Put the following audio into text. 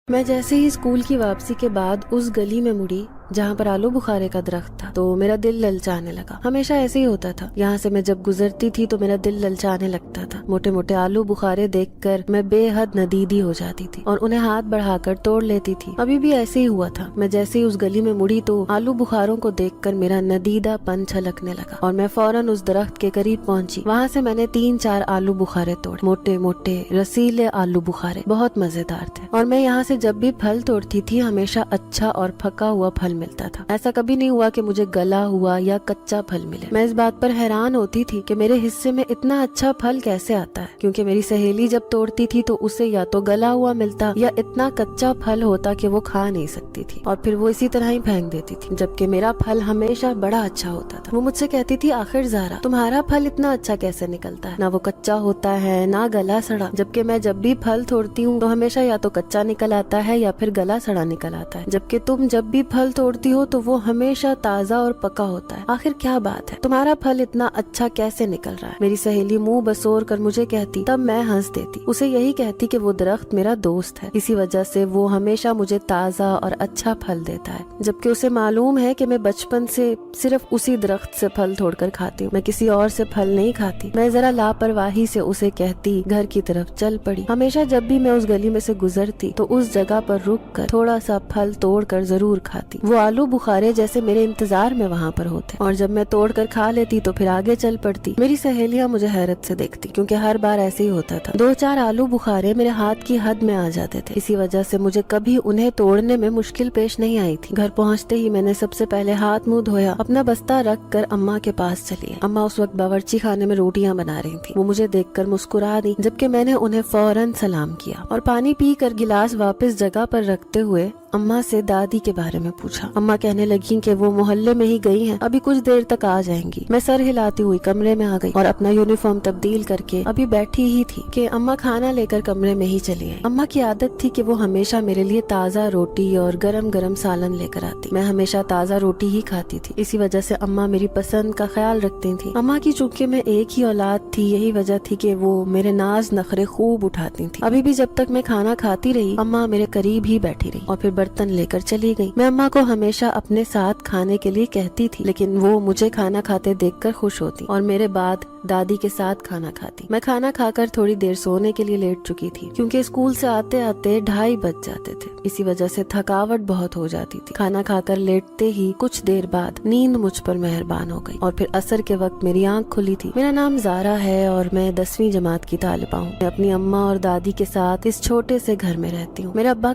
میں جیسے ہی اسکول کی واپسی کے بعد اس گلی میں مڑی جہاں پر آلو بخارے کا درخت تھا تو میرا دل للچانے لگا۔ ہمیشہ ایسے ہی ہوتا تھا، یہاں سے میں جب گزرتی تھی تو میرا دل للچانے لگتا تھا۔ موٹے موٹے آلو بخارے دیکھ کر میں بے حد ندیدی ہو جاتی تھی اور انہیں ہاتھ بڑھا کر توڑ لیتی تھی۔ ابھی بھی ایسے ہی ہوا تھا، میں جیسے ہی اس گلی میں مڑی تو آلو بخاروں کو دیکھ کر میرا ندیدہ پن چھلکنے لگا اور میں فوراً اس درخت کے قریب پہنچی۔ وہاں سے میں نے 3-4 آلو بخارے توڑے، موٹے موٹے رسیلے آلو بخارے، بہت مزیدار تھے۔ اور میں یہاں سے جب بھی پھل توڑتی تھی ہمیشہ اچھا اور پھکا ہوا پھل ملتا تھا۔ ایسا کبھی نہیں ہوا کہ مجھے گلا ہوا یا کچا پھل ملے۔ میں اس بات پر حیران ہوتی تھی کہ میرے حصے میں اتنا اچھا پھل کیسے آتا ہے، کیونکہ میری سہیلی جب توڑتی تھی تو اسے یا تو گلا ہوا ملتا یا اتنا کچا پھل ہوتا کہ وہ کھا نہیں سکتی تھی اور پھر وہ اسی طرح ہی پھینک دیتی تھی، جبکہ میرا پھل ہمیشہ بڑا اچھا ہوتا تھا۔ وہ مجھ سے کہتی تھی، آخر زارا تمہارا پھل اتنا اچھا کیسے نکلتا ہے، نہ وہ کچا ہوتا ہے نہ گلا سڑا، جبکہ میں جب بھی پھل توڑتی ہوں تو ہمیشہ یا تو کچا نکل آتا ہے یا پھر گلا سڑا نکل آتا ہے، جبکہ تم جب بھی پھل توڑتی ہو تو وہ ہمیشہ تازہ اور پکا ہوتا ہے۔ آخر کیا بات ہے، تمہارا پھل اتنا اچھا کیسے نکل رہا ہے؟ میری سہیلی منہ بسور کر مجھے کہتی، تب میں ہنس دیتی، اسے یہی کہتی کہ وہ درخت میرا دوست ہے، اسی وجہ سے وہ ہمیشہ مجھے تازہ اور اچھا پھل دیتا ہے، جبکہ اسے معلوم ہے کہ میں بچپن سے صرف اسی درخت سے پھل توڑ کر کھاتی ہوں، میں کسی اور سے پھل نہیں کھاتی۔ میں ذرا لاپرواہی سے اسے کہتی گھر کی طرف چل پڑی۔ ہمیشہ جب بھی میں اس گلی میں سے گزرتی تو اس جگہ پر رک کر تھوڑا سا پھل توڑ کر ضرور کھاتی۔ وہ آلو بخارے جیسے میرے انتظار میں وہاں پر ہوتے اور جب میں توڑ کر کھا لیتی تو پھر آگے چل پڑتی۔ میری سہیلیاں مجھے حیرت سے دیکھتی کیونکہ ہر بار ایسے ہی ہوتا تھا، 2-4 آلو بخارے میرے ہاتھ کی حد میں آ جاتے تھے، اسی وجہ سے مجھے کبھی انہیں توڑنے میں مشکل پیش نہیں آئی تھی۔ گھر پہنچتے ہی میں نے سب سے پہلے ہاتھ منہ دھویا، اپنا بستہ رکھ کر اماں کے پاس چلی۔ اماں اس وقت باورچی خانے میں روٹیاں بنا رہی تھی۔ وہ مجھے دیکھ کر مسکرا دی، جبکہ میں نے انہیں فوراً سلام کیا اور پانی پی کر گلاس واپس جگہ پر رکھتے ہوئے اماں سے دادی کے بارے میں پوچھا۔ اماں کہنے لگیں کہ وہ محلے میں ہی گئی ہیں، ابھی کچھ دیر تک آ جائیں گی۔ میں سر ہلاتی ہوئی کمرے میں آ گئی اور اپنا یونیفارم تبدیل کر کے ابھی بیٹھی ہی تھی کہ اماں کھانا لے کر کمرے میں ہی چلی آئی۔ اماں کی عادت تھی کہ وہ ہمیشہ میرے لیے تازہ روٹی اور گرم گرم سالن لے کر آتی۔ میں ہمیشہ تازہ روٹی ہی کھاتی تھی، اسی وجہ سے اماں میری پسند کا خیال رکھتی تھیں۔ اماں کی چونکہ میں ایک ہی اولاد تھی، یہی وجہ تھی کہ وہ میرے ناز نخرے خوب اٹھاتی تھی۔ ابھی بھی جب تک میں کھانا کھاتی رہی اماں میرے قریب ہی بیٹھی رہی اور پھر برتن لے کر چلی گئی۔ میں اماں کو ہمیشہ اپنے ساتھ کھانے کے لیے کہتی تھی، لیکن وہ مجھے کھانا کھاتے دیکھ کر خوش ہوتی اور میرے بعد دادی کے ساتھ کھانا کھاتی۔ میں کھانا کھا کر تھوڑی دیر سونے کے لیے لیٹ چکی تھی کیونکہ اسکول سے آتے آتے 2:30 بج جاتے تھے، اسی وجہ سے تھکاوٹ بہت ہو جاتی تھی۔ کھانا کھا کر لیٹتے ہی کچھ دیر بعد نیند مجھ پر مہربان ہو گئی اور پھر عصر کے وقت میری آنکھ کھلی تھی۔ میرا نام زارا ہے اور میں 10ویں جماعت کی طالبہ ہوں۔ میں اپنی اماں اور دادی کے ساتھ اس چھوٹے سے گھر میں رہتی ہوں۔ میرا ابا